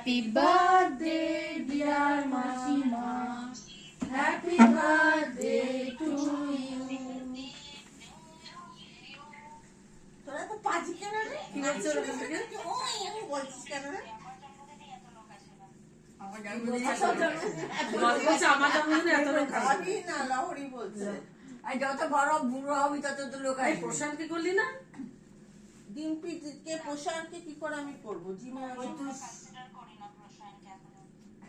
Happy birthday, dear Mashima. Happy birthday to you. তোরা তো পাজি কেন রে? কি বলছো ওখান থেকে? ওই আমি বলছিস কেন রে? বলছে আমার জন্মদিনে এত লোক আসবে। আমি না লাহোরি বলছে। আর যত বড় বুড়ো হবি তত তো লোক এই আসবে। প্রশান্ত কি করলি না? ডিম্পি কে প্রশান্তকে কি করে আমি করব? জিমে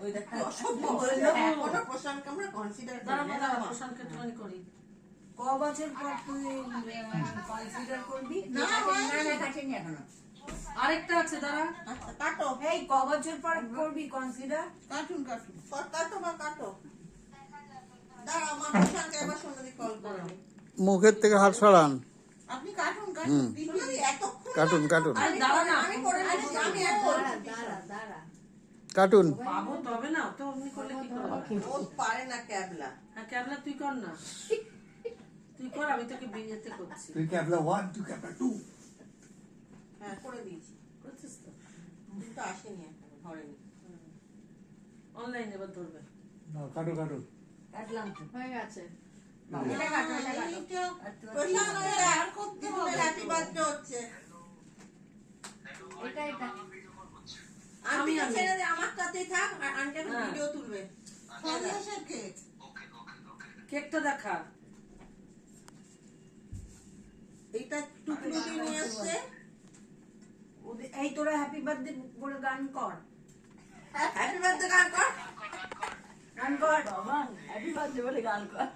ওই দেখ অসভ্য বললো এখনো প্রশান্তকে আমরা কনসিডার দাঁড়া করি না। দাঁড়া প্রশান্তকে একটুখানি করি। ক বছর পর তুই কনসিডার করবি? না, না কাটেনি এখনো। আরেকটা আছে দাঁড়া। আচ্ছা কাটো এই ক বছর পর করবি কনসিডার? কাটুন কাটো বা কাটো দাঁড়া আমার প্রশান্তকে এবার সোনালি কল করো মুখের থেকে হাত সরান। আপনি কাটুন কাটুন সোনালি এতক্ষণ কাটুন কাটুন আরে দাঁড়া না। আমি করে নিচ্ছি আমি এক কাটুন। পাবো তবে না, তো অমনি করলে কি করে হবে? ও পারে না ক্যাবলা হ্যাঁ ক্যাবলা তুই কর না। তুই কর, আমি তোকে বিয়েতে করছি। তুই ক্যাবলা 1 তুই ক্যাবলা 2। হ্যাঁ করে দিয়েছি করছিস তো? কিন্তু আসেনি এখনো ধরেনি অনলাইন এবার ধরবে। কাটো কাটো। কাটলাম তো। হয়ে গেছে। এটা কাটো, এটা কাটো। এইটা প্রশান্ত আর করতে হবে হ্যাপি বার্থডে হচ্ছে এটা আমি ছেড়ে দে আমার সাথেই থাক আর আন্টি এখন হ্যাঁ। ভিডিও তুলবে সন্দেশের কেক কেকটা দেখা। এইটা টুকরো দিয়ে নিয়ে আসছে এই তোরা হ্যাপি বার্থডে বলে গান কর। হ্যাপি বার্থডে গান কর গান কর বাবা, হ্যাপি বার্থডে বলে গান কর।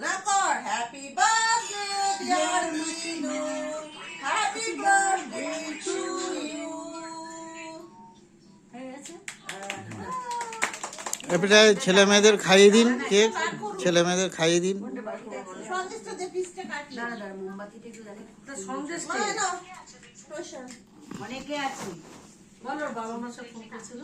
না কর happy birthday dear Minu happy birthday to you হয়ে গেছে? এবারে ছেলে মেয়েদের খাইয়ে দিন কেক, ছেলে মেয়েদের খাইয়ে দিন। সন্দেশটা যে পিসটা কাটি দাঁড়া দাঁড়া, মোমবাতিটা একটু দেখে। তা সন্দেশ না কে? না প্রশান্ত অনেকে আছে। বলো বাবা মার সাথে ফোন করছিল।